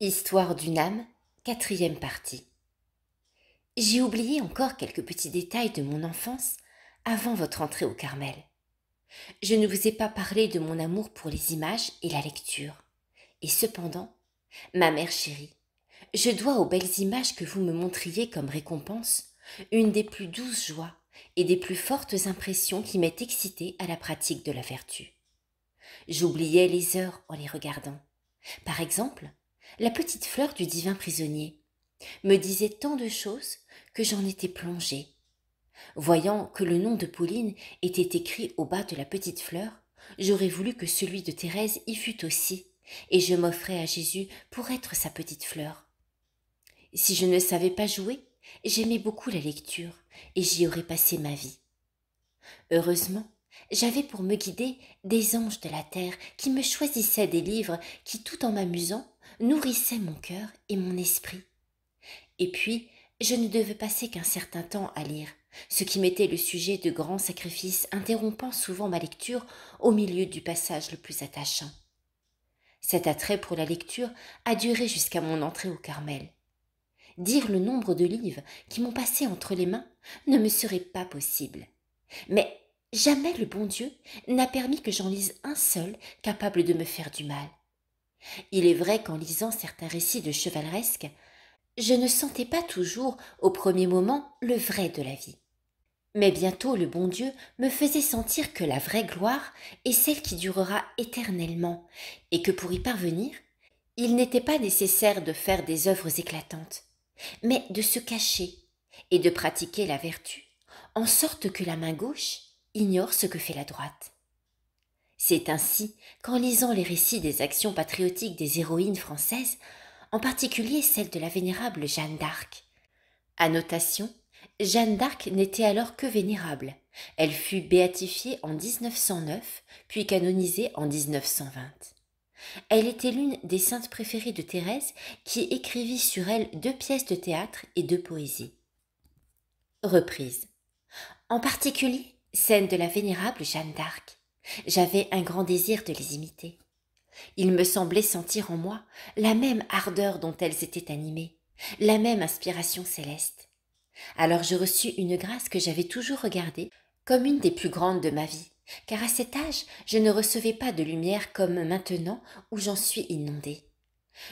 Histoire d'une âme, quatrième partie. J'ai oublié encore quelques petits détails de mon enfance avant votre entrée au Carmel. Je ne vous ai pas parlé de mon amour pour les images et la lecture. Et cependant, ma mère chérie, je dois aux belles images que vous me montriez comme récompense une des plus douces joies et des plus fortes impressions qui m'est excitée à la pratique de la vertu. J'oubliais les heures en les regardant. Par exemple, la petite fleur du divin prisonnier me disait tant de choses que j'en étais plongée. Voyant que le nom de Pauline était écrit au bas de la petite fleur, j'aurais voulu que celui de Thérèse y fût aussi, et je m'offrais à Jésus pour être sa petite fleur. Si je ne savais pas jouer, j'aimais beaucoup la lecture, et j'y aurais passé ma vie. Heureusement, j'avais pour me guider des anges de la terre qui me choisissaient des livres qui, tout en m'amusant, nourrissaient mon cœur et mon esprit. Et puis, je ne devais passer qu'un certain temps à lire, ce qui m'était le sujet de grands sacrifices, interrompant souvent ma lecture au milieu du passage le plus attachant. Cet attrait pour la lecture a duré jusqu'à mon entrée au Carmel. Dire le nombre de livres qui m'ont passé entre les mains ne me serait pas possible. Mais jamais le bon Dieu n'a permis que j'en lise un seul capable de me faire du mal. Il est vrai qu'en lisant certains récits de chevaleresque, je ne sentais pas toujours, au premier moment, le vrai de la vie. Mais bientôt le bon Dieu me faisait sentir que la vraie gloire est celle qui durera éternellement, et que pour y parvenir, il n'était pas nécessaire de faire des œuvres éclatantes, mais de se cacher et de pratiquer la vertu, en sorte que la main gauche ignore ce que fait la droite. C'est ainsi qu'en lisant les récits des actions patriotiques des héroïnes françaises, en particulier celle de la vénérable Jeanne d'Arc. Annotation, Jeanne d'Arc n'était alors que vénérable. Elle fut béatifiée en 1909, puis canonisée en 1920. Elle était l'une des saintes préférées de Thérèse qui écrivit sur elle 2 pièces de théâtre et 2 poésies. Reprise. En particulier, celle de la vénérable Jeanne d'Arc. J'avais un grand désir de les imiter. Il me semblait sentir en moi la même ardeur dont elles étaient animées, la même inspiration céleste. Alors je reçus une grâce que j'avais toujours regardée comme une des plus grandes de ma vie, car à cet âge, je ne recevais pas de lumière comme maintenant où j'en suis inondée.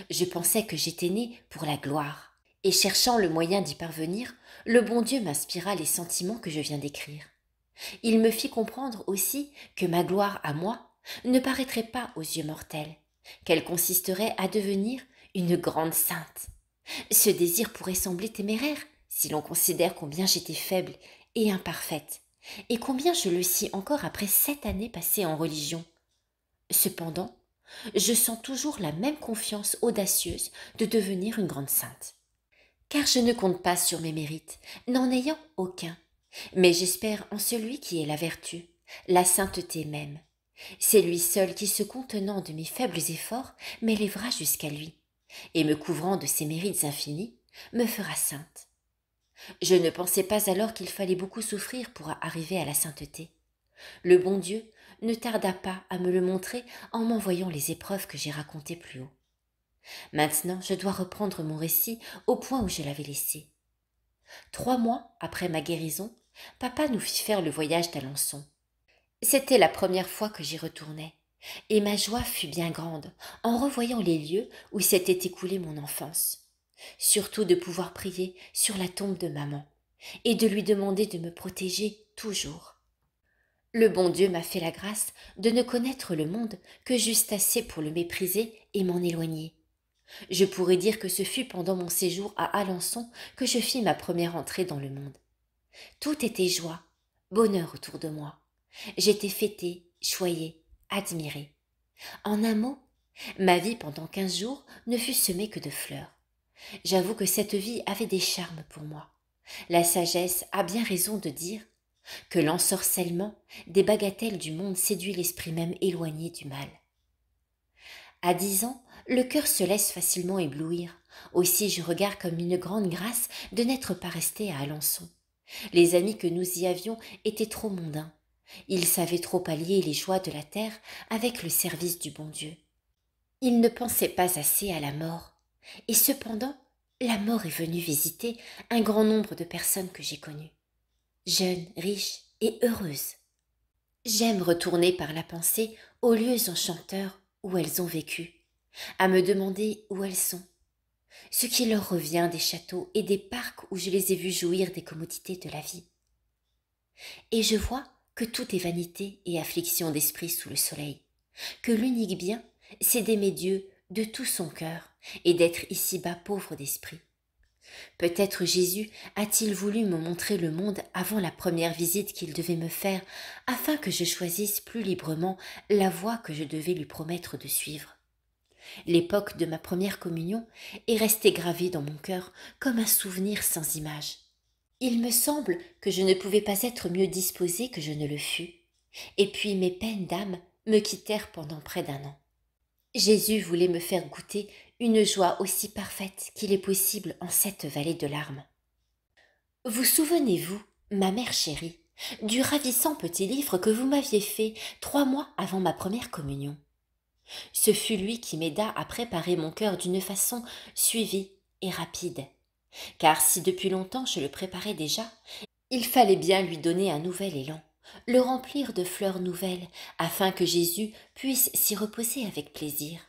Je pensais que j'étais née pour la gloire, et cherchant le moyen d'y parvenir, le bon Dieu m'inspira les sentiments que je viens d'écrire. Il me fit comprendre aussi que ma gloire à moi ne paraîtrait pas aux yeux mortels, qu'elle consisterait à devenir une grande sainte. Ce désir pourrait sembler téméraire si l'on considère combien j'étais faible et imparfaite, et combien je le suis encore après 7 années passées en religion. Cependant, je sens toujours la même confiance audacieuse de devenir une grande sainte. Car je ne compte pas sur mes mérites, n'en ayant aucun, mais j'espère en celui qui est la vertu, la sainteté même. C'est lui seul qui, se contenant de mes faibles efforts, m'élèvera jusqu'à lui, et me couvrant de ses mérites infinis, me fera sainte. Je ne pensais pas alors qu'il fallait beaucoup souffrir pour arriver à la sainteté. Le bon Dieu ne tarda pas à me le montrer en m'envoyant les épreuves que j'ai racontées plus haut. Maintenant, je dois reprendre mon récit au point où je l'avais laissé. 3 mois après ma guérison, papa nous fit faire le voyage d'Alençon. C'était la première fois que j'y retournais, et ma joie fut bien grande en revoyant les lieux où s'était écoulée mon enfance. Surtout de pouvoir prier sur la tombe de maman, et de lui demander de me protéger toujours. Le bon Dieu m'a fait la grâce de ne connaître le monde que juste assez pour le mépriser et m'en éloigner. Je pourrais dire que ce fut pendant mon séjour à Alençon que je fis ma première entrée dans le monde. Tout était joie, bonheur autour de moi. J'étais fêtée, choyée, admirée. En un mot, ma vie pendant 15 jours ne fut semée que de fleurs. J'avoue que cette vie avait des charmes pour moi. La sagesse a bien raison de dire que l'ensorcellement des bagatelles du monde séduit l'esprit même éloigné du mal. À 10 ans, le cœur se laisse facilement éblouir. Aussi je regarde comme une grande grâce de n'être pas resté à Alençon. Les amis que nous y avions étaient trop mondains. Ils savaient trop allier les joies de la terre avec le service du bon Dieu. Ils ne pensaient pas assez à la mort. Et cependant, la mort est venue visiter un grand nombre de personnes que j'ai connues, jeunes, riches et heureuses. J'aime retourner par la pensée aux lieux enchanteurs où elles ont vécu, à me demander où elles sont, ce qui leur revient des châteaux et des parcs où je les ai vus jouir des commodités de la vie. Et je vois que tout est vanité et affliction d'esprit sous le soleil, que l'unique bien, c'est d'aimer Dieu de tout son cœur et d'être ici-bas pauvre d'esprit. Peut-être Jésus a-t-il voulu me montrer le monde avant la première visite qu'il devait me faire, afin que je choisisse plus librement la voie que je devais lui promettre de suivre. L'époque de ma première communion est restée gravée dans mon cœur comme un souvenir sans image. Il me semble que je ne pouvais pas être mieux disposée que je ne le fus, et puis mes peines d'âme me quittèrent pendant près d'un an. Jésus voulait me faire goûter une joie aussi parfaite qu'il est possible en cette vallée de larmes. Vous souvenez-vous, ma mère chérie, du ravissant petit livre que vous m'aviez fait 3 mois avant ma première communion? Ce fut lui qui m'aida à préparer mon cœur d'une façon suivie et rapide, car si depuis longtemps je le préparais déjà, il fallait bien lui donner un nouvel élan, le remplir de fleurs nouvelles, afin que Jésus puisse s'y reposer avec plaisir.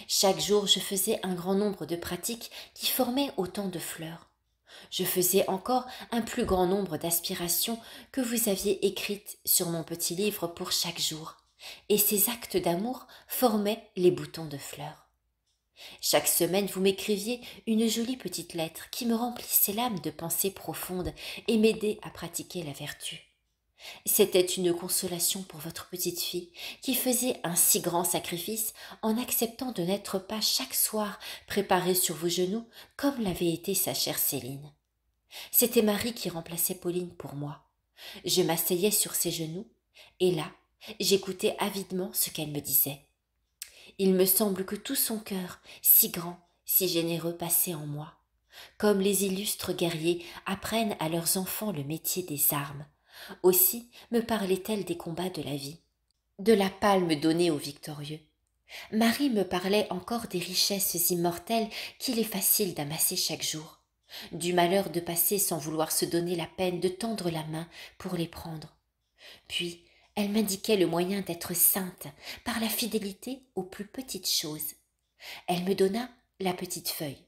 Chaque jour je faisais un grand nombre de pratiques qui formaient autant de fleurs. Je faisais encore un plus grand nombre d'aspirations que vous aviez écrites sur mon petit livre pour chaque jour, et ces actes d'amour formaient les boutons de fleurs. Chaque semaine vous m'écriviez une jolie petite lettre qui me remplissait l'âme de pensées profondes et m'aidait à pratiquer la vertu. C'était une consolation pour votre petite fille qui faisait un si grand sacrifice en acceptant de n'être pas chaque soir préparée sur vos genoux comme l'avait été sa chère Céline. C'était Marie qui remplaçait Pauline pour moi. Je m'asseyais sur ses genoux et là, j'écoutais avidement ce qu'elle me disait. Il me semble que tout son cœur, si grand, si généreux, passait en moi. Comme les illustres guerriers apprennent à leurs enfants le métier des armes, aussi me parlait-elle des combats de la vie, de la palme donnée aux victorieux. Marie me parlait encore des richesses immortelles qu'il est facile d'amasser chaque jour, du malheur de passer sans vouloir se donner la peine de tendre la main pour les prendre. Puis, elle m'indiquait le moyen d'être sainte par la fidélité aux plus petites choses. Elle me donna la petite feuille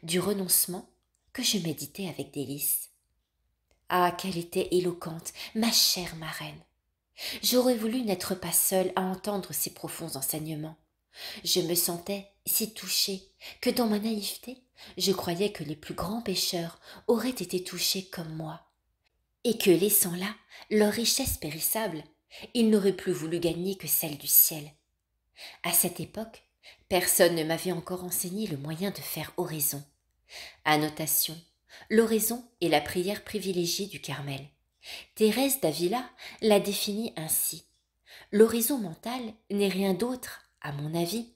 du renoncement que je méditais avec délice. Ah, qu'elle était éloquente, ma chère marraine! J'aurais voulu n'être pas seule à entendre ces profonds enseignements. Je me sentais si touchée que dans ma naïveté, je croyais que les plus grands pécheurs auraient été touchés comme moi, et que, laissant là leur richesse périssable, ils n'auraient plus voulu gagner que celle du ciel. À cette époque, personne ne m'avait encore enseigné le moyen de faire oraison. Annotation: l'oraison est la prière privilégiée du Carmel. Thérèse d'Avila l'a définie ainsi: l'oraison mentale n'est rien d'autre, à mon avis,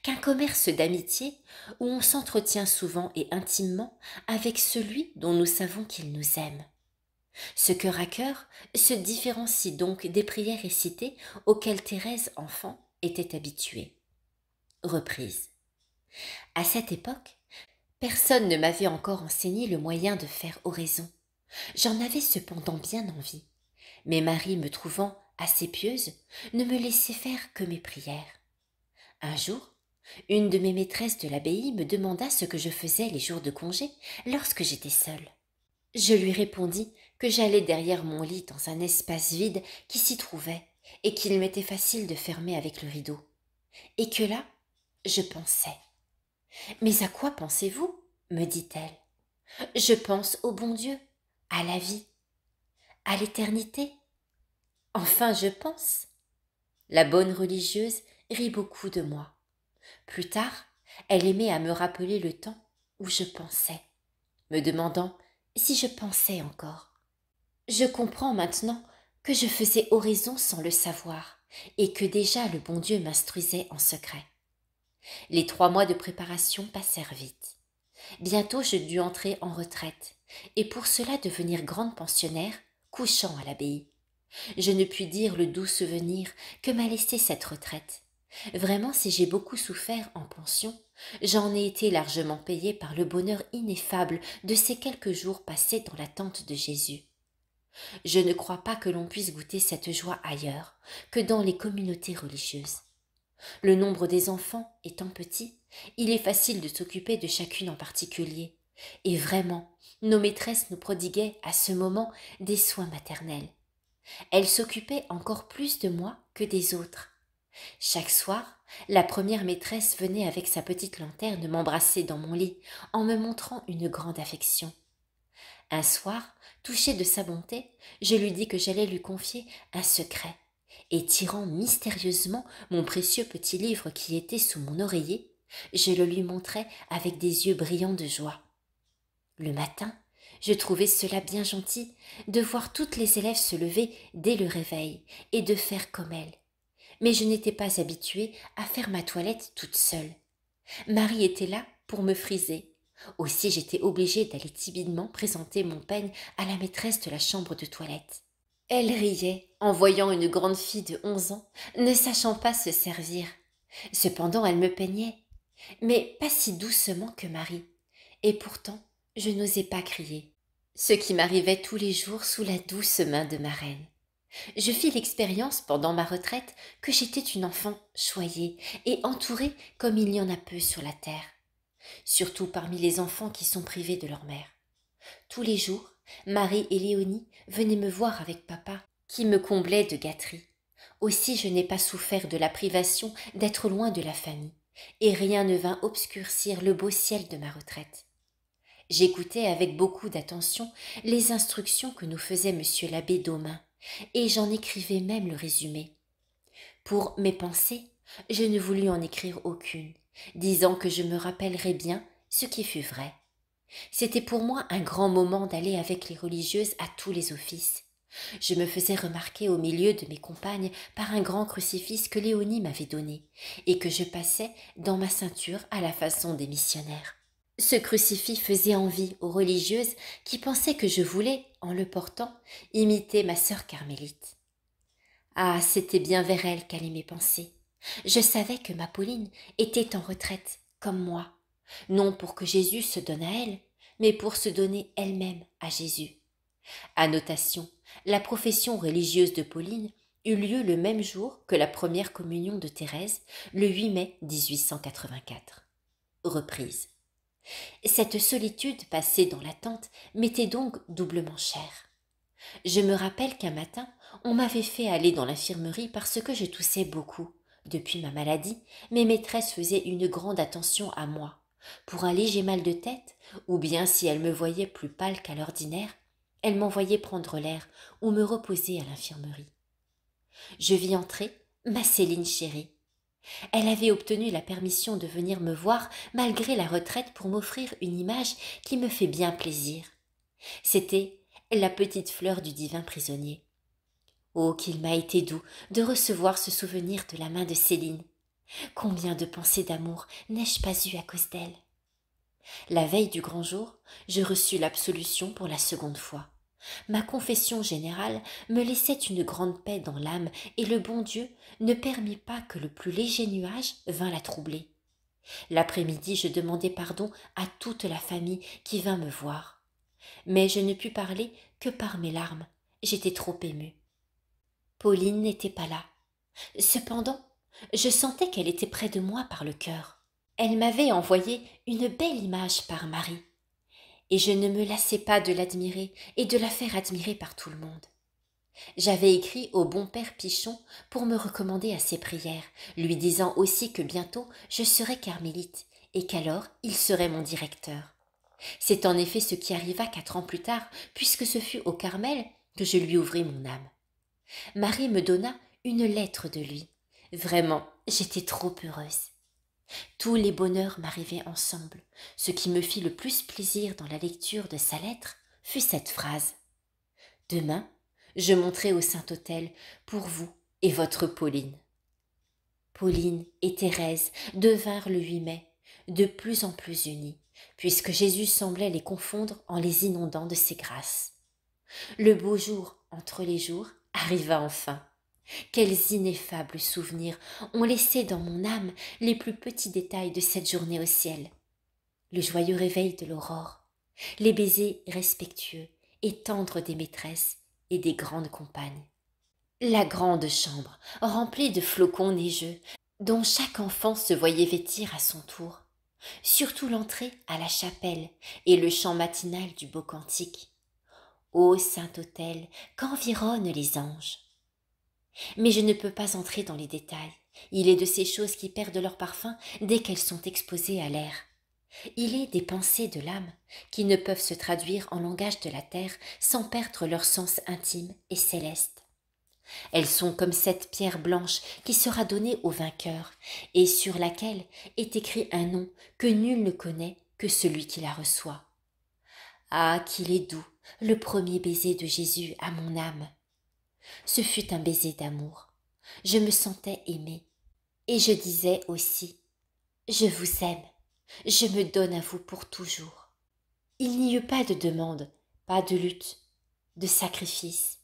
qu'un commerce d'amitié où on s'entretient souvent et intimement avec celui dont nous savons qu'il nous aime. Ce cœur à cœur se différencie donc des prières récitées auxquelles Thérèse, enfant, était habituée. Reprise. À cette époque, personne ne m'avait encore enseigné le moyen de faire oraison. J'en avais cependant bien envie, mais Marie, me trouvant assez pieuse, ne me laissait faire que mes prières. Un jour, une de mes maîtresses de l'abbaye me demanda ce que je faisais les jours de congé lorsque j'étais seule. Je lui répondis que j'allais derrière mon lit dans un espace vide qui s'y trouvait et qu'il m'était facile de fermer avec le rideau, et que là, je pensais. « Mais à quoi pensez-vous » me dit-elle. « Je pense au bon Dieu, à la vie, à l'éternité. Enfin, je pense. » La bonne religieuse rit beaucoup de moi. Plus tard, elle aimait à me rappeler le temps où je pensais, me demandant si je pensais encore. Je comprends maintenant que je faisais oraison sans le savoir et que déjà le bon Dieu m'instruisait en secret. Les 3 mois de préparation passèrent vite. Bientôt je dus entrer en retraite et pour cela devenir grande pensionnaire, couchant à l'abbaye. Je ne puis dire le doux souvenir que m'a laissé cette retraite. Vraiment, si j'ai beaucoup souffert en pension, j'en ai été largement payée par le bonheur ineffable de ces quelques jours passés dans l'attente de Jésus. Je ne crois pas que l'on puisse goûter cette joie ailleurs que dans les communautés religieuses. Le nombre des enfants étant petit, il est facile de s'occuper de chacune en particulier. Et vraiment, nos maîtresses nous prodiguaient à ce moment des soins maternels. Elles s'occupaient encore plus de moi que des autres. Chaque soir, la première maîtresse venait avec sa petite lanterne m'embrasser dans mon lit en me montrant une grande affection. Un soir, touché de sa bonté, je lui dis que j'allais lui confier un secret, et tirant mystérieusement mon précieux petit livre qui était sous mon oreiller, je le lui montrai avec des yeux brillants de joie. Le matin, je trouvais cela bien gentil de voir toutes les élèves se lever dès le réveil et de faire comme elles. Mais je n'étais pas habituée à faire ma toilette toute seule. Marie était là pour me friser. Aussi j'étais obligée d'aller timidement présenter mon peigne à la maîtresse de la chambre de toilette. Elle riait en voyant une grande fille de 11 ans, ne sachant pas se servir. Cependant elle me peignait, mais pas si doucement que Marie. Et pourtant, je n'osais pas crier, ce qui m'arrivait tous les jours sous la douce main de ma reine. Je fis l'expérience pendant ma retraite que j'étais une enfant choyée et entourée comme il y en a peu sur la terre, surtout parmi les enfants qui sont privés de leur mère. Tous les jours, Marie et Léonie venaient me voir avec papa, qui me comblait de gâteries. Aussi je n'ai pas souffert de la privation d'être loin de la famille, et rien ne vint obscurcir le beau ciel de ma retraite. J'écoutais avec beaucoup d'attention les instructions que nous faisait monsieur l'abbé Daumain, et j'en écrivais même le résumé. Pour mes pensées, je ne voulus en écrire aucune, disant que je me rappellerais bien ce qui fut vrai. C'était pour moi un grand moment d'aller avec les religieuses à tous les offices. Je me faisais remarquer au milieu de mes compagnes par un grand crucifix que Léonie m'avait donné, et que je passais dans ma ceinture à la façon des missionnaires. Ce crucifix faisait envie aux religieuses qui pensaient que je voulais, en le portant, imiter ma sœur carmélite. Ah, c'était bien vers elle qu'allaient mes pensées. Je savais que ma Pauline était en retraite, comme moi, non pour que Jésus se donne à elle, mais pour se donner elle-même à Jésus. Annotation, la profession religieuse de Pauline eut lieu le même jour que la première communion de Thérèse, le 8 mai 1884. Reprise. Cette solitude passée dans l'attente m'était donc doublement chère. Je me rappelle qu'un matin, on m'avait fait aller dans l'infirmerie parce que je toussais beaucoup. Depuis ma maladie, mes maîtresses faisaient une grande attention à moi. Pour un léger mal de tête, ou bien si elles me voyaient plus pâle qu'à l'ordinaire, elles m'envoyaient prendre l'air ou me reposer à l'infirmerie. Je vis entrer ma Céline chérie. Elle avait obtenu la permission de venir me voir malgré la retraite pour m'offrir une image qui me fait bien plaisir. C'était la petite fleur du divin prisonnier. Oh, qu'il m'a été doux de recevoir ce souvenir de la main de Céline. Combien de pensées d'amour n'ai-je pas eues à cause d'elle? La veille du grand jour, je reçus l'absolution pour la seconde fois. Ma confession générale me laissait une grande paix dans l'âme et le bon Dieu ne permit pas que le plus léger nuage vînt la troubler. L'après-midi, je demandai pardon à toute la famille qui vint me voir. Mais je ne pus parler que par mes larmes. J'étais trop émue. Pauline n'était pas là. Cependant, je sentais qu'elle était près de moi par le cœur. Elle m'avait envoyé une belle image par Marie, et je ne me lassais pas de l'admirer et de la faire admirer par tout le monde. J'avais écrit au bon père Pichon pour me recommander à ses prières, lui disant aussi que bientôt je serais carmélite et qu'alors il serait mon directeur. C'est en effet ce qui arriva 4 ans plus tard, puisque ce fut au Carmel que je lui ouvris mon âme. Marie me donna une lettre de lui. Vraiment, j'étais trop heureuse. Tous les bonheurs m'arrivaient ensemble. Ce qui me fit le plus plaisir dans la lecture de sa lettre fut cette phrase. Demain, je monterai au Saint-Autel pour vous et votre Pauline. Pauline et Thérèse devinrent le 8 mai de plus en plus unies, puisque Jésus semblait les confondre en les inondant de ses grâces. Le beau jour entre les jours arriva enfin. Quels ineffables souvenirs ont laissé dans mon âme les plus petits détails de cette journée au ciel. Le joyeux réveil de l'aurore, les baisers respectueux et tendres des maîtresses et des grandes compagnes. La grande chambre, remplie de flocons neigeux, dont chaque enfant se voyait vêtir à son tour. Surtout l'entrée à la chapelle et le chant matinal du beau cantique. Ô saint autel qu'environnent les anges! Mais je ne peux pas entrer dans les détails. Il est de ces choses qui perdent leur parfum dès qu'elles sont exposées à l'air. Il est des pensées de l'âme qui ne peuvent se traduire en langage de la terre sans perdre leur sens intime et céleste. Elles sont comme cette pierre blanche qui sera donnée au vainqueur et sur laquelle est écrit un nom que nul ne connaît que celui qui la reçoit. Ah, qu'il est doux, le premier baiser de Jésus à mon âme! Ce fut un baiser d'amour. Je me sentais aimée. Et je disais aussi, je vous aime, je me donne à vous pour toujours. Il n'y eut pas de demande, pas de lutte, de sacrifice.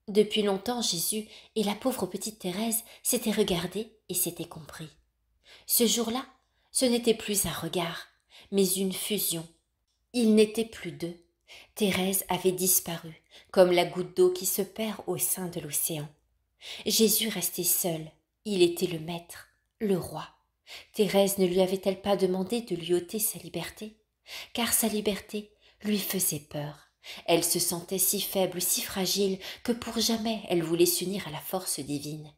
Depuis longtemps, Jésus et la pauvre petite Thérèse s'étaient regardés et s'étaient compris. Ce jour-là, ce n'était plus un regard, mais une fusion. Ils n'étaient plus deux. Thérèse avait disparu, comme la goutte d'eau qui se perd au sein de l'océan. Jésus restait seul. Il était le maître, le roi. Thérèse ne lui avait-elle pas demandé de lui ôter sa liberté? Car sa liberté lui faisait peur. Elle se sentait si faible, si fragile, que pour jamais elle voulait s'unir à la force divine.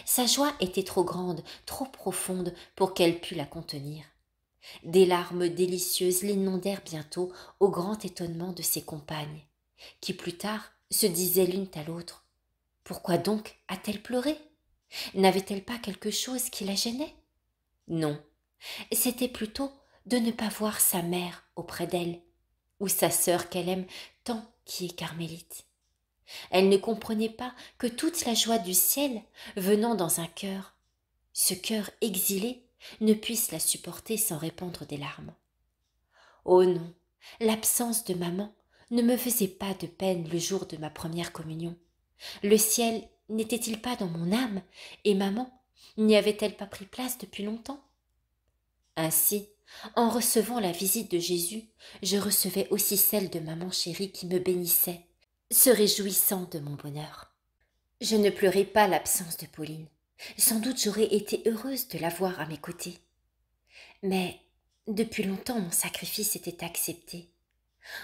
Sa joie était trop grande, trop profonde pour qu'elle pût la contenir. Des larmes délicieuses l'inondèrent bientôt au grand étonnement de ses compagnes, qui plus tard se disaient l'une à l'autre. Pourquoi donc a-t-elle pleuré? N'avait-elle pas quelque chose qui la gênait? Non, c'était plutôt de ne pas voir sa mère auprès d'elle, ou sa sœur qu'elle aime tant qui est carmélite. Elle ne comprenait pas que toute la joie du ciel, venant dans un cœur, ce cœur exilé, ne puisse la supporter sans répandre des larmes. Oh non, l'absence de maman ne me faisait pas de peine le jour de ma première communion. Le ciel n'était-il pas dans mon âme, et maman n'y avait-elle pas pris place depuis longtemps? Ainsi, en recevant la visite de Jésus, je recevais aussi celle de maman chérie qui me bénissait, se réjouissant de mon bonheur. Je ne pleurais pas l'absence de Pauline. Sans doute j'aurais été heureuse de la voir à mes côtés. Mais depuis longtemps mon sacrifice était accepté.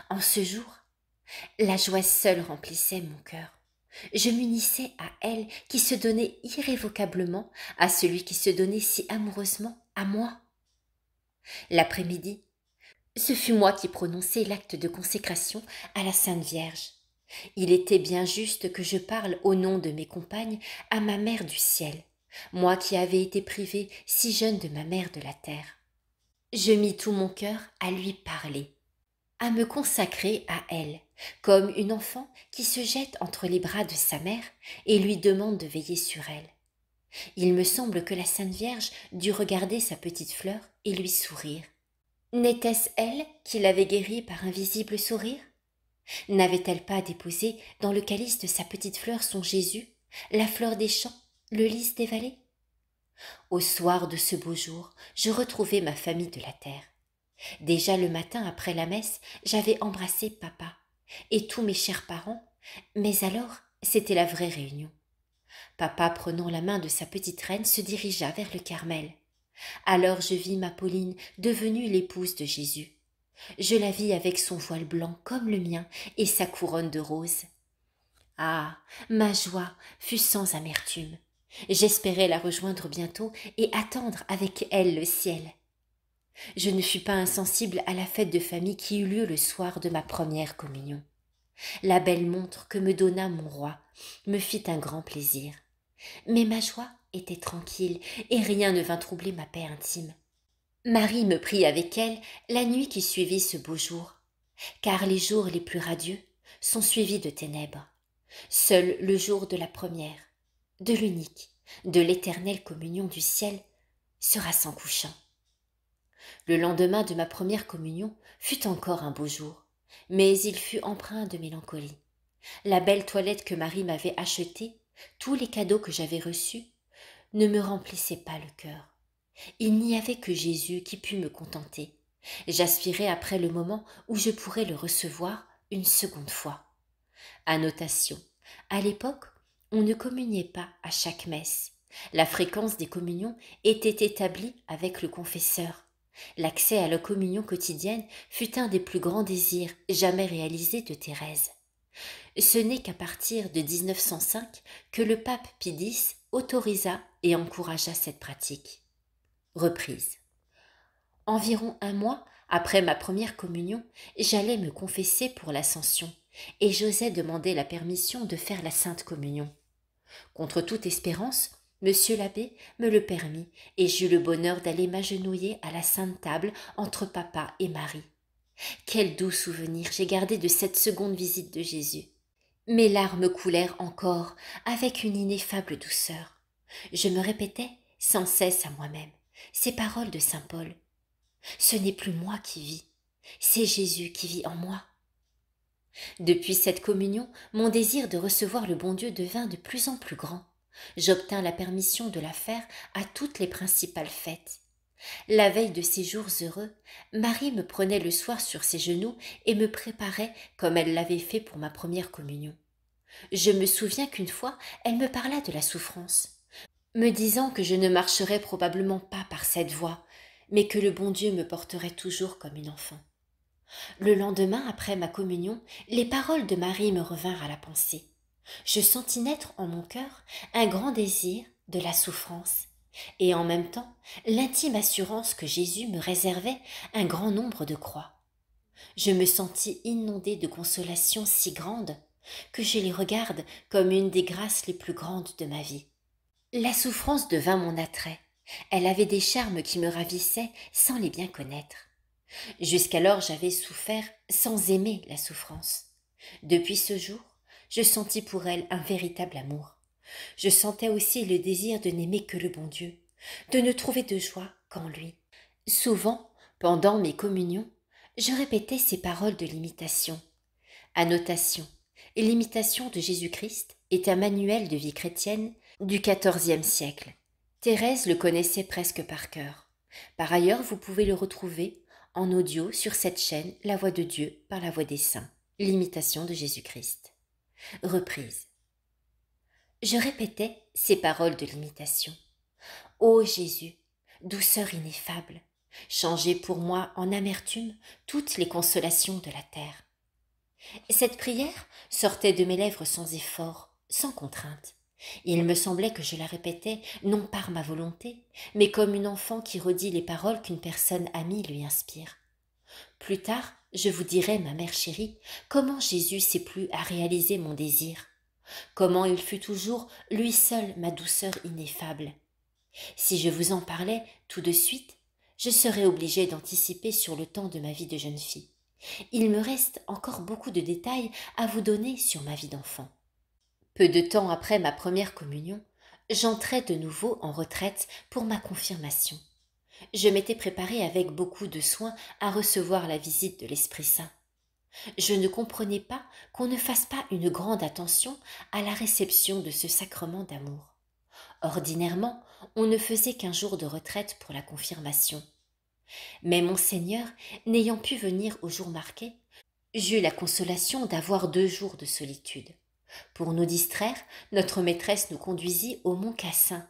En ce jour, la joie seule remplissait mon cœur. Je m'unissais à elle qui se donnait irrévocablement à celui qui se donnait si amoureusement à moi. L'après-midi, ce fut moi qui prononçai l'acte de consécration à la Sainte Vierge. Il était bien juste que je parle au nom de mes compagnes à ma mère du ciel, moi qui avais été privée si jeune de ma mère de la terre. Je mis tout mon cœur à lui parler, à me consacrer à elle, comme une enfant qui se jette entre les bras de sa mère et lui demande de veiller sur elle. Il me semble que la Sainte Vierge dut regarder sa petite fleur et lui sourire. N'était-ce elle qui l'avait guérie par un visible sourire? N'avait-elle pas déposé dans le calice de sa petite fleur son Jésus, la fleur des champs, le lys des vallées? Au soir de ce beau jour, je retrouvai ma famille de la terre. Déjà le matin après la messe, j'avais embrassé papa et tous mes chers parents, mais alors c'était la vraie réunion. Papa, prenant la main de sa petite reine, se dirigea vers le Carmel. Alors je vis ma Pauline devenue l'épouse de Jésus. Je la vis avec son voile blanc comme le mien et sa couronne de roses. Ah, ma joie fut sans amertume. J'espérais la rejoindre bientôt et attendre avec elle le ciel. Je ne fus pas insensible à la fête de famille qui eut lieu le soir de ma première communion. La belle montre que me donna mon roi me fit un grand plaisir. Mais ma joie était tranquille et rien ne vint troubler ma paix intime. Marie me prit avec elle la nuit qui suivit ce beau jour, car les jours les plus radieux sont suivis de ténèbres. Seul le jour de la première, de l'unique, de l'éternelle communion du ciel sera sans couchant. Le lendemain de ma première communion fut encore un beau jour, mais il fut empreint de mélancolie. La belle toilette que Marie m'avait achetée Tous les cadeaux que j'avais reçus ne me remplissaient pas le cœur. Il n'y avait que Jésus qui pût me contenter. J'aspirais après le moment où je pourrais le recevoir une seconde fois. Annotation. À l'époque, on ne communiait pas à chaque messe. La fréquence des communions était établie avec le confesseur. L'accès à la communion quotidienne fut un des plus grands désirs jamais réalisés de Thérèse. Ce n'est qu'à partir de 1905 que le pape Pie X autorisa et encouragea cette pratique. Reprise. Environ un mois après ma première communion, j'allais me confesser pour l'Ascension et j'osais demander la permission de faire la Sainte Communion. Contre toute espérance, Monsieur l'abbé me le permit et j'eus le bonheur d'aller m'agenouiller à la Sainte Table entre papa et Marie. Quel doux souvenir j'ai gardé de cette seconde visite de Jésus. Mes larmes coulèrent encore avec une ineffable douceur. Je me répétais sans cesse à moi-même ces paroles de saint Paul. Ce n'est plus moi qui vis, c'est Jésus qui vit en moi. Depuis cette communion, mon désir de recevoir le bon Dieu devint de plus en plus grand. J'obtins la permission de la faire à toutes les principales fêtes. La veille de ces jours heureux, Marie me prenait le soir sur ses genoux et me préparait comme elle l'avait fait pour ma première communion. Je me souviens qu'une fois, elle me parla de la souffrance, me disant que je ne marcherais probablement pas par cette voie, mais que le bon Dieu me porterait toujours comme une enfant. Le lendemain, après ma communion, les paroles de Marie me revinrent à la pensée. Je sentis naître en mon cœur un grand désir de la souffrance, et en même temps l'intime assurance que Jésus me réservait un grand nombre de croix. Je me sentis inondée de consolations si grandes que je les regarde comme une des grâces les plus grandes de ma vie. La souffrance devint mon attrait. Elle avait des charmes qui me ravissaient sans les bien connaître. Jusqu'alors j'avais souffert sans aimer la souffrance. Depuis ce jour, je sentis pour elle un véritable amour. Je sentais aussi le désir de n'aimer que le bon Dieu, de ne trouver de joie qu'en lui. Souvent, pendant mes communions, je répétais ces paroles de l'imitation. Annotation. L'imitation de Jésus-Christ est un manuel de vie chrétienne du XIVe siècle. Thérèse le connaissait presque par cœur. Par ailleurs, vous pouvez le retrouver en audio sur cette chaîne La Voix de Dieu par la Voix des Saints, l'imitation de Jésus-Christ. Reprise. Je répétais ces paroles de l'imitation. Ô Jésus, douceur ineffable, changez pour moi en amertume toutes les consolations de la terre. Cette prière sortait de mes lèvres sans effort, sans contrainte. Il me semblait que je la répétais non par ma volonté, mais comme une enfant qui redit les paroles qu'une personne amie lui inspire. Plus tard, je vous dirai, ma mère chérie, comment Jésus s'est plu à réaliser mon désir, comment il fut toujours, lui seul, ma douceur ineffable. Si je vous en parlais tout de suite, je serais obligée d'anticiper sur le temps de ma vie de jeune fille. Il me reste encore beaucoup de détails à vous donner sur ma vie d'enfant. Peu de temps après ma première communion, j'entrai de nouveau en retraite pour ma confirmation. Je m'étais préparée avec beaucoup de soin à recevoir la visite de l'Esprit Saint. Je ne comprenais pas qu'on ne fasse pas une grande attention à la réception de ce sacrement d'amour. Ordinairement, on ne faisait qu'un jour de retraite pour la confirmation. Mais Monseigneur, n'ayant pu venir au jour marqué, j'eus la consolation d'avoir 2 jours de solitude. Pour nous distraire, notre maîtresse nous conduisit au mont Cassin.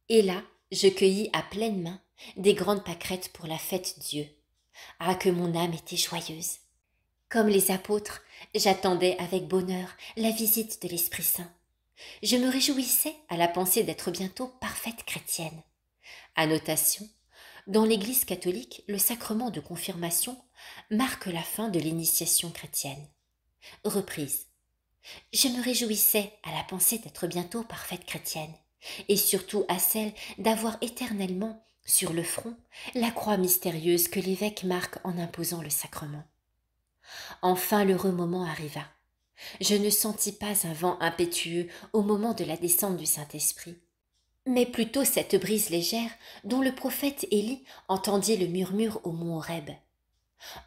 Et là, je cueillis à pleines mains des grandes pâquerettes pour la fête Dieu. Ah, que mon âme était joyeuse! Comme les apôtres, j'attendais avec bonheur la visite de l'Esprit Saint. Je me réjouissais à la pensée d'être bientôt parfaite chrétienne. Annotation. Dans l'Église catholique, le sacrement de confirmation marque la fin de l'initiation chrétienne. Reprise. Je me réjouissais à la pensée d'être bientôt parfaite chrétienne, et surtout à celle d'avoir éternellement sur le front la croix mystérieuse que l'évêque marque en imposant le sacrement. Enfin l'heureux moment arriva. Je ne sentis pas un vent impétueux au moment de la descente du Saint-Esprit, mais plutôt cette brise légère dont le prophète Élie entendit le murmure au mont Horeb.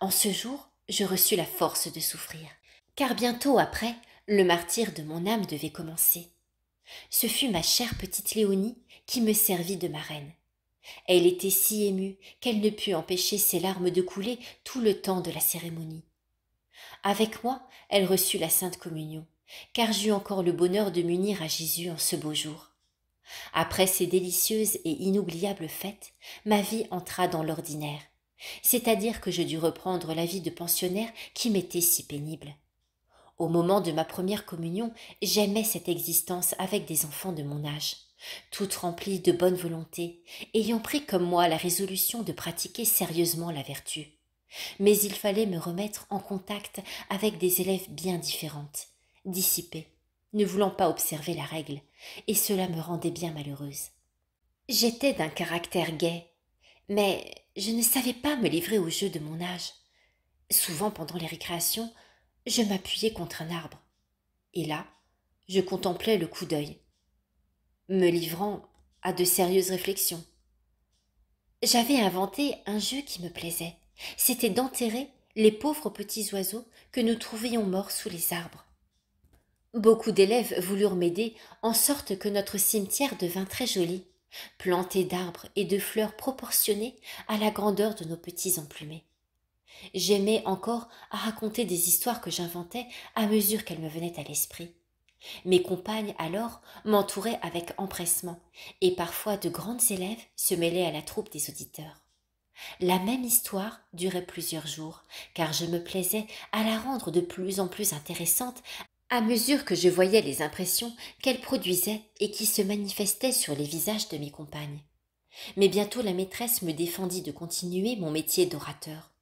En ce jour, je reçus la force de souffrir, car bientôt après, le martyre de mon âme devait commencer. Ce fut ma chère petite Léonie qui me servit de marraine. Elle était si émue qu'elle ne put empêcher ses larmes de couler tout le temps de la cérémonie. Avec moi, elle reçut la Sainte Communion, car j'eus encore le bonheur de m'unir à Jésus en ce beau jour. Après ces délicieuses et inoubliables fêtes, ma vie entra dans l'ordinaire, c'est-à-dire que je dus reprendre la vie de pensionnaire qui m'était si pénible. Au moment de ma première communion, j'aimais cette existence avec des enfants de mon âge, toutes remplies de bonne volonté, ayant pris comme moi la résolution de pratiquer sérieusement la vertu. Mais il fallait me remettre en contact avec des élèves bien différentes, dissipées, ne voulant pas observer la règle, et cela me rendait bien malheureuse. J'étais d'un caractère gai, mais je ne savais pas me livrer aux jeux de mon âge. Souvent pendant les récréations, je m'appuyais contre un arbre, et là, je contemplais le coup d'œil, me livrant à de sérieuses réflexions. J'avais inventé un jeu qui me plaisait, c'était d'enterrer les pauvres petits oiseaux que nous trouvions morts sous les arbres. Beaucoup d'élèves voulurent m'aider en sorte que notre cimetière devint très joli, planté d'arbres et de fleurs proportionnées à la grandeur de nos petits emplumés. J'aimais encore à raconter des histoires que j'inventais à mesure qu'elles me venaient à l'esprit. Mes compagnes alors m'entouraient avec empressement, et parfois de grandes élèves se mêlaient à la troupe des auditeurs. La même histoire durait plusieurs jours, car je me plaisais à la rendre de plus en plus intéressante à mesure que je voyais les impressions qu'elle produisait et qui se manifestaient sur les visages de mes compagnes. Mais bientôt la maîtresse me défendit de continuer mon métier d'orateur,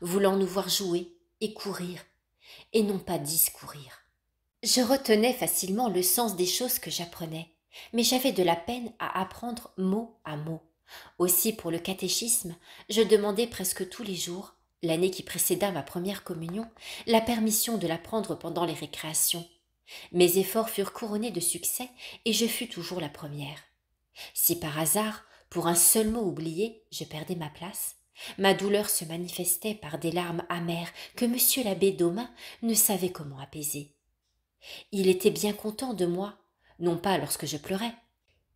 voulant nous voir jouer et courir, et non pas discourir. Je retenais facilement le sens des choses que j'apprenais, mais j'avais de la peine à apprendre mot à mot. Aussi, pour le catéchisme, je demandais presque tous les jours, l'année qui précéda ma première communion, la permission de l'apprendre pendant les récréations. Mes efforts furent couronnés de succès et je fus toujours la première. Si par hasard, pour un seul mot oublié, je perdais ma place, ma douleur se manifestait par des larmes amères que monsieur l'abbé Daumain ne savait comment apaiser. Il était bien content de moi, non pas lorsque je pleurais,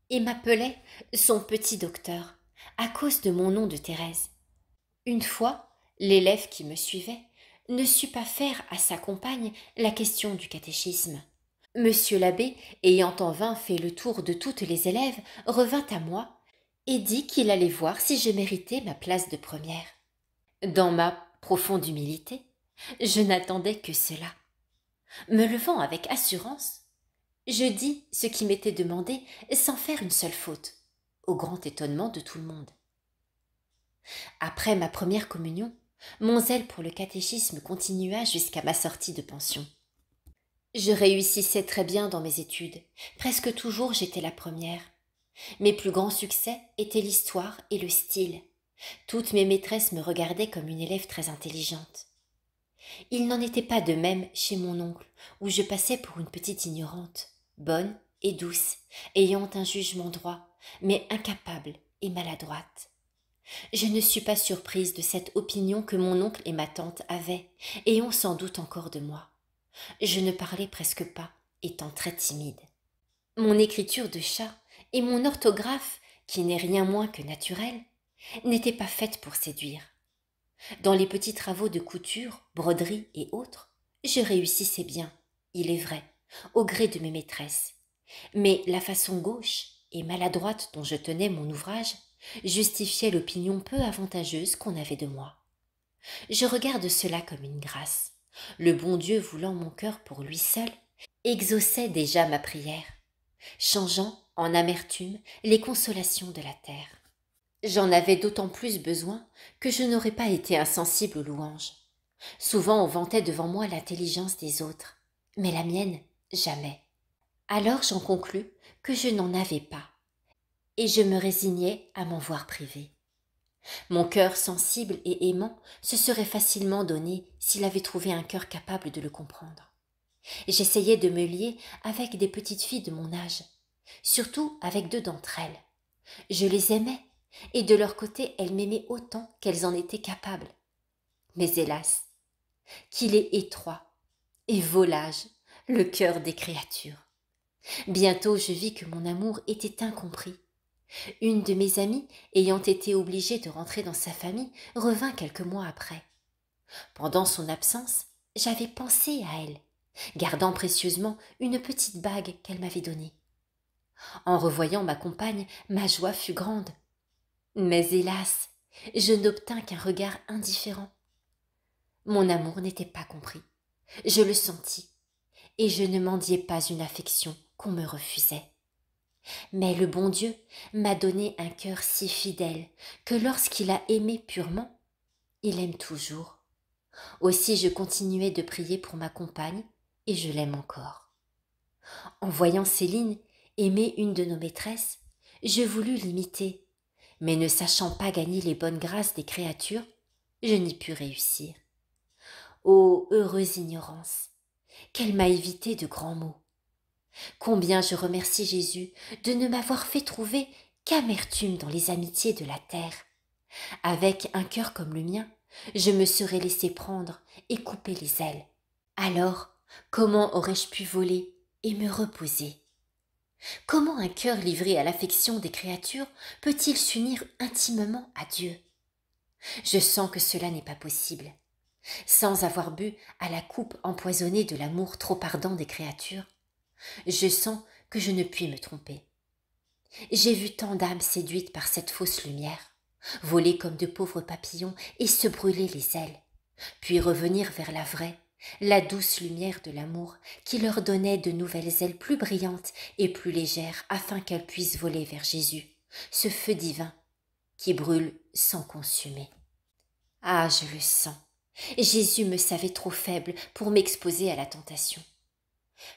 et m'appelait son petit docteur, à cause de mon nom de Thérèse. Une fois, l'élève qui me suivait ne sut pas faire à sa compagne la question du catéchisme. Monsieur l'abbé, ayant en vain fait le tour de toutes les élèves, revint à moi et dit qu'il allait voir si je méritais ma place de première. Dans ma profonde humilité, je n'attendais que cela. Me levant avec assurance, je dis ce qui m'était demandé sans faire une seule faute, au grand étonnement de tout le monde. Après ma première communion, mon zèle pour le catéchisme continua jusqu'à ma sortie de pension. Je réussissais très bien dans mes études, presque toujours j'étais la première. Mes plus grands succès étaient l'histoire et le style. Toutes mes maîtresses me regardaient comme une élève très intelligente. Il n'en était pas de même chez mon oncle, où je passais pour une petite ignorante, bonne et douce, ayant un jugement droit, mais incapable et maladroite. Je ne suis pas surprise de cette opinion que mon oncle et ma tante avaient, et ont sans doute encore de moi. Je ne parlais presque pas, étant très timide. Mon écriture de chat et mon orthographe, qui n'est rien moins que naturelle, n'étaient pas faites pour séduire. Dans les petits travaux de couture, broderie et autres, je réussissais bien, il est vrai, au gré de mes maîtresses. Mais la façon gauche et maladroite dont je tenais mon ouvrage justifiait l'opinion peu avantageuse qu'on avait de moi. Je regarde cela comme une grâce. Le bon Dieu voulant mon cœur pour lui seul, exauçait déjà ma prière, changeant en amertume les consolations de la terre. J'en avais d'autant plus besoin que je n'aurais pas été insensible aux louanges. Souvent on vantait devant moi l'intelligence des autres, mais la mienne, jamais. Alors j'en conclus que je n'en avais pas, et je me résignai à m'en voir privée. Mon cœur sensible et aimant se serait facilement donné s'il avait trouvé un cœur capable de le comprendre. J'essayais de me lier avec des petites filles de mon âge, surtout avec 2 d'entre elles. Je les aimais, et de leur côté elles m'aimaient autant qu'elles en étaient capables. Mais hélas, qu'il est étroit et volage le cœur des créatures. Bientôt je vis que mon amour était incompris. Une de mes amies, ayant été obligée de rentrer dans sa famille, revint quelques mois après. Pendant son absence, j'avais pensé à elle, gardant précieusement une petite bague qu'elle m'avait donnée. En revoyant ma compagne, ma joie fut grande. Mais hélas, je n'obtins qu'un regard indifférent. Mon amour n'était pas compris. Je le sentis, et je ne mendiais pas une affection qu'on me refusait. Mais le bon Dieu m'a donné un cœur si fidèle que lorsqu'il a aimé purement, il aime toujours. Aussi je continuai de prier pour ma compagne, et je l'aime encore. En voyant Céline aimer une de nos maîtresses, je voulus l'imiter, mais ne sachant pas gagner les bonnes grâces des créatures, je n'y pus réussir. Ô heureuse ignorance, qu'elle m'a évité de grands maux. Combien je remercie Jésus de ne m'avoir fait trouver qu'amertume dans les amitiés de la terre. Avec un cœur comme le mien, je me serais laissé prendre et couper les ailes. Alors, comment aurais-je pu voler et me reposer? Comment un cœur livré à l'affection des créatures peut-il s'unir intimement à Dieu? Je sens que cela n'est pas possible. Sans avoir bu à la coupe empoisonnée de l'amour trop ardent des créatures, je sens que je ne puis me tromper. J'ai vu tant d'âmes séduites par cette fausse lumière, voler comme de pauvres papillons et se brûler les ailes, puis revenir vers la vraie, la douce lumière de l'amour qui leur donnait de nouvelles ailes plus brillantes et plus légères afin qu'elles puissent voler vers Jésus, ce feu divin qui brûle sans consumer. Ah, je le sens. Jésus me savait trop faible pour m'exposer à la tentation.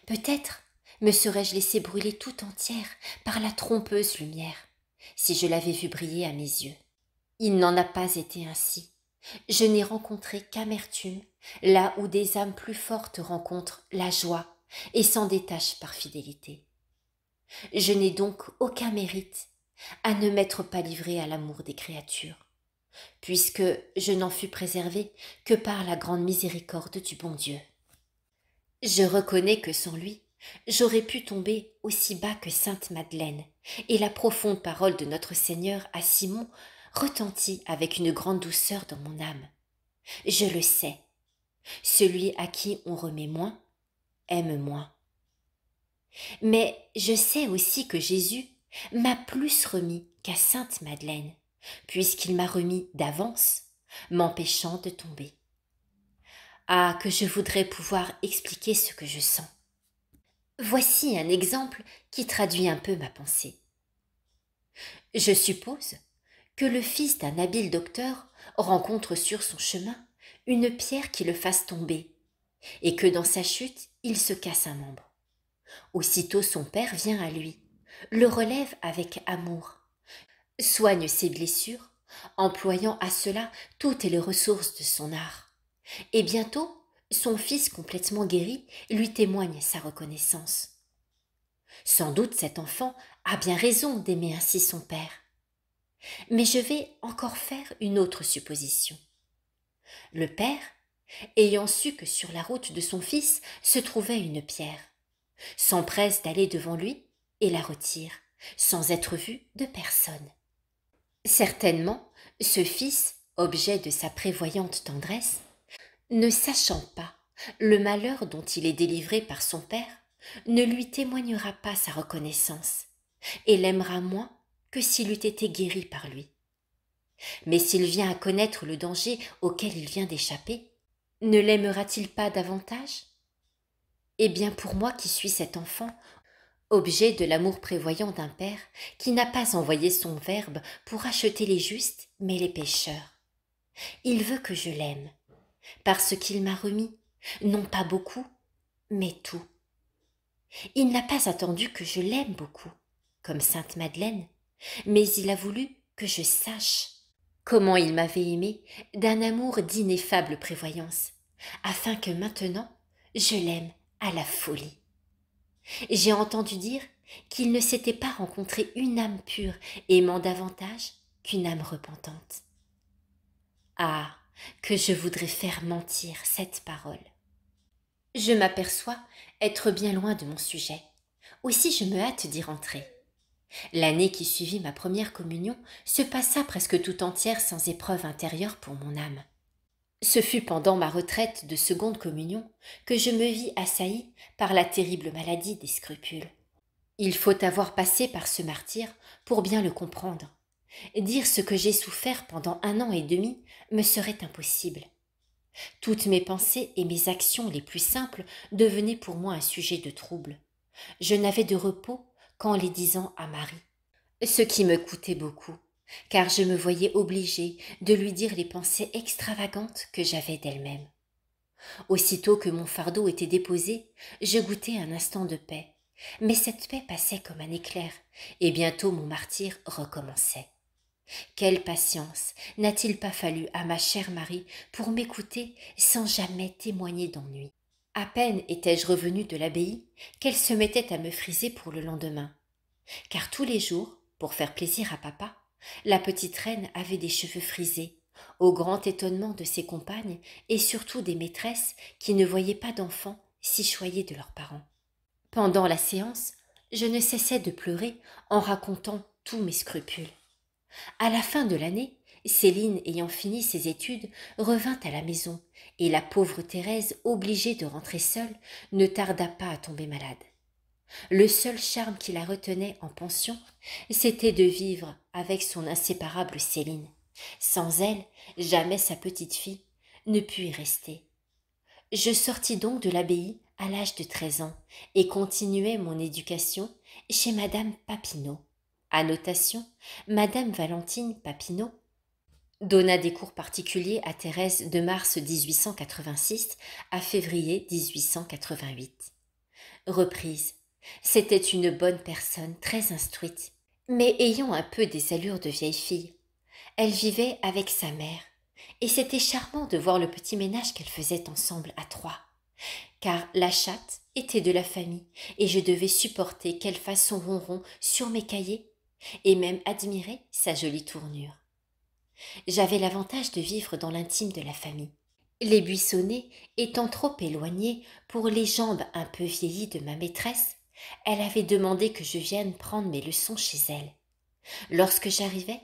Peut-être me serais-je laissé brûler tout entière par la trompeuse lumière, si je l'avais vu briller à mes yeux. Il n'en a pas été ainsi. Je n'ai rencontré qu'amertume, là où des âmes plus fortes rencontrent la joie et s'en détachent par fidélité. Je n'ai donc aucun mérite à ne m'être pas livré à l'amour des créatures, puisque je n'en fus préservé que par la grande miséricorde du bon Dieu. Je reconnais que sans lui, j'aurais pu tomber aussi bas que sainte Madeleine, et la profonde parole de notre Seigneur à Simon retentit avec une grande douceur dans mon âme. Je le sais, celui à qui on remet moins, aime moins. Mais je sais aussi que Jésus m'a plus remis qu'à sainte Madeleine, puisqu'il m'a remis d'avance, m'empêchant de tomber. Ah, que je voudrais pouvoir expliquer ce que je sens. Voici un exemple qui traduit un peu ma pensée. Je suppose que le fils d'un habile docteur rencontre sur son chemin une pierre qui le fasse tomber, et que dans sa chute, il se casse un membre. Aussitôt son père vient à lui, le relève avec amour, soigne ses blessures, employant à cela toutes les ressources de son art. Et bientôt, son fils complètement guéri lui témoigne sa reconnaissance. Sans doute cet enfant a bien raison d'aimer ainsi son père. Mais je vais encore faire une autre supposition. Le père, ayant su que sur la route de son fils se trouvait une pierre, s'empresse d'aller devant lui et la retire, sans être vu de personne. Certainement, ce fils, objet de sa prévoyante tendresse, ne sachant pas le malheur dont il est délivré par son père, ne lui témoignera pas sa reconnaissance, et l'aimera moins que s'il eût été guéri par lui. Mais s'il vient à connaître le danger auquel il vient d'échapper, ne l'aimera-t-il pas davantage? Eh bien pour moi qui suis cet enfant, objet de l'amour prévoyant d'un père qui n'a pas envoyé son Verbe pour acheter les justes, mais les pécheurs. Il veut que je l'aime, parce qu'il m'a remis, non pas beaucoup, mais tout. Il n'a pas attendu que je l'aime beaucoup, comme sainte Madeleine, mais il a voulu que je sache comment il m'avait aimé d'un amour d'ineffable prévoyance, afin que maintenant je l'aime à la folie. J'ai entendu dire qu'il ne s'était pas rencontré une âme pure aimant davantage qu'une âme repentante. Ah, que je voudrais faire mentir cette parole. Je m'aperçois être bien loin de mon sujet. Aussi je me hâte d'y rentrer. L'année qui suivit ma première communion se passa presque tout entière sans épreuve intérieure pour mon âme. Ce fut pendant ma retraite de seconde communion que je me vis assaillie par la terrible maladie des scrupules. Il faut avoir passé par ce martyre pour bien le comprendre. Dire ce que j'ai souffert pendant 1 an et demi me serait impossible. Toutes mes pensées et mes actions les plus simples devenaient pour moi un sujet de trouble. Je n'avais de repos qu'en les disant à Marie. Ce qui me coûtait beaucoup, car je me voyais obligée de lui dire les pensées extravagantes que j'avais d'elle-même. Aussitôt que mon fardeau était déposé, je goûtais un instant de paix, mais cette paix passait comme un éclair, et bientôt mon martyre recommençait. Quelle patience n'a-t-il pas fallu à ma chère Marie pour m'écouter sans jamais témoigner d'ennui. À peine étais-je revenue de l'abbaye qu'elle se mettait à me friser pour le lendemain. Car tous les jours, pour faire plaisir à papa, la petite reine avait des cheveux frisés, au grand étonnement de ses compagnes et surtout des maîtresses qui ne voyaient pas d'enfants si choyés de leurs parents. Pendant la séance, je ne cessais de pleurer en racontant tous mes scrupules. À la fin de l'année, Céline, ayant fini ses études, revint à la maison, et la pauvre Thérèse, obligée de rentrer seule, ne tarda pas à tomber malade. Le seul charme qui la retenait en pension, c'était de vivre avec son inséparable Céline. Sans elle, jamais sa petite fille ne put y rester. Je sortis donc de l'abbaye à l'âge de 13 ans et continuai mon éducation chez Madame Papineau. Annotation, Madame Valentine Papineau donna des cours particuliers à Thérèse de mars 1886 à février 1888. Reprise. C'était une bonne personne, très instruite, mais ayant un peu des allures de vieille fille. Elle vivait avec sa mère, et c'était charmant de voir le petit ménage qu'elles faisaient ensemble à trois. Car la chatte était de la famille, et je devais supporter qu'elle fasse son ronron sur mes cahiers, et même admirer sa jolie tournure. J'avais l'avantage de vivre dans l'intime de la famille. Les buissonnets étant trop éloignés pour les jambes un peu vieillies de ma maîtresse, elle avait demandé que je vienne prendre mes leçons chez elle. Lorsque j'arrivais,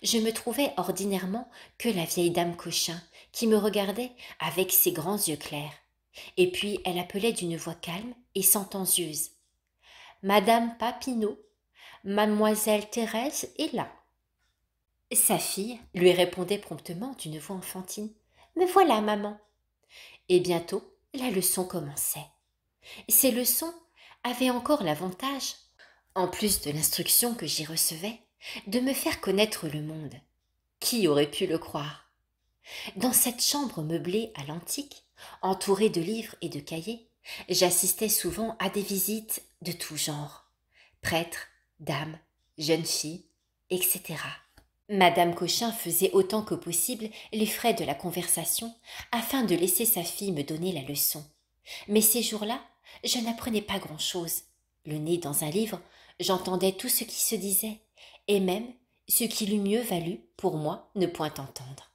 je me trouvais ordinairement que la vieille dame Cochin, qui me regardait avec ses grands yeux clairs. Et puis elle appelait d'une voix calme et sententieuse. « Madame Papineau, mademoiselle Thérèse est là. » Sa fille lui répondait promptement d'une voix enfantine. « Me voilà, maman. » Et bientôt, la leçon commençait. Ces leçons avaient encore l'avantage, en plus de l'instruction que j'y recevais, de me faire connaître le monde. Qui aurait pu le croire? Dans cette chambre meublée à l'antique, entourée de livres et de cahiers, j'assistais souvent à des visites de tout genre. Prêtres, dames, jeunes filles, etc. Madame Cochin faisait autant que possible les frais de la conversation afin de laisser sa fille me donner la leçon. Mais ces jours-là, je n'apprenais pas grand-chose. Le nez dans un livre, j'entendais tout ce qui se disait, et même ce qu'il eût mieux valu, pour moi, ne point entendre.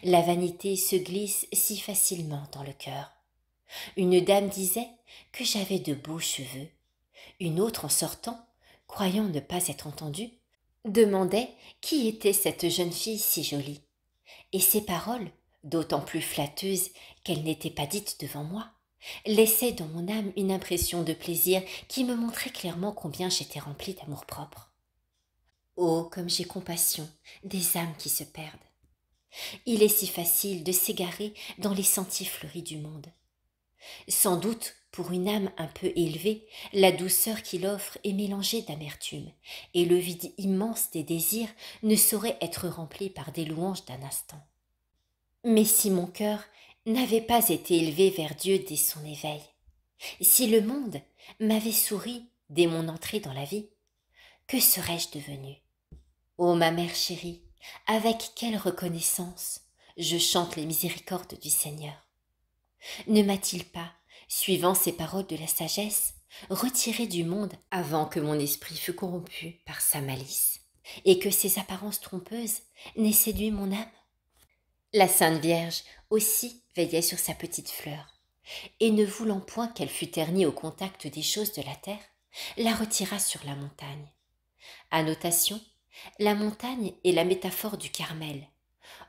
La vanité se glisse si facilement dans le cœur. Une dame disait que j'avais de beaux cheveux. Une autre, en sortant, croyant ne pas être entendue, demandait qui était cette jeune fille si jolie. Et ces paroles, d'autant plus flatteuses qu'elles n'étaient pas dites devant moi, laissaient dans mon âme une impression de plaisir qui me montrait clairement combien j'étais remplie d'amour-propre. Oh, comme j'ai compassion des âmes qui se perdent. Il est si facile de s'égarer dans les sentiers fleuris du monde. Sans doute, pour une âme un peu élevée, la douceur qu'il offre est mélangée d'amertume, et le vide immense des désirs ne saurait être rempli par des louanges d'un instant. Mais si mon cœur n'avait pas été élevé vers Dieu dès son éveil, si le monde m'avait souri dès mon entrée dans la vie, que serais-je devenue? Ô ma mère chérie, avec quelle reconnaissance je chante les miséricordes du Seigneur. Ne m'a-t-il pas, suivant ces paroles de la sagesse, retiré du monde avant que mon esprit fût corrompu par sa malice, et que ses apparences trompeuses n'aient séduit mon âme? La Sainte Vierge aussi veillait sur sa petite fleur, et ne voulant point qu'elle fût ternie au contact des choses de la terre, la retira sur la montagne. Annotation, la montagne est la métaphore du Carmel,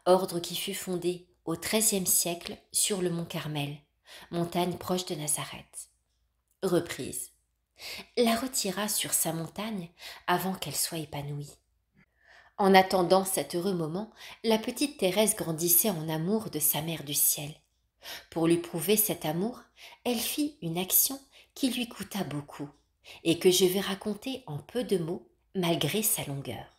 ordre qui fut fondé au XIIIe siècle sur le mont Carmel, montagne proche de Nazareth. Reprise. La retira sur sa montagne avant qu'elle soit épanouie. En attendant cet heureux moment, la petite Thérèse grandissait en amour de sa mère du ciel. Pour lui prouver cet amour, elle fit une action qui lui coûta beaucoup et que je vais raconter en peu de mots malgré sa longueur.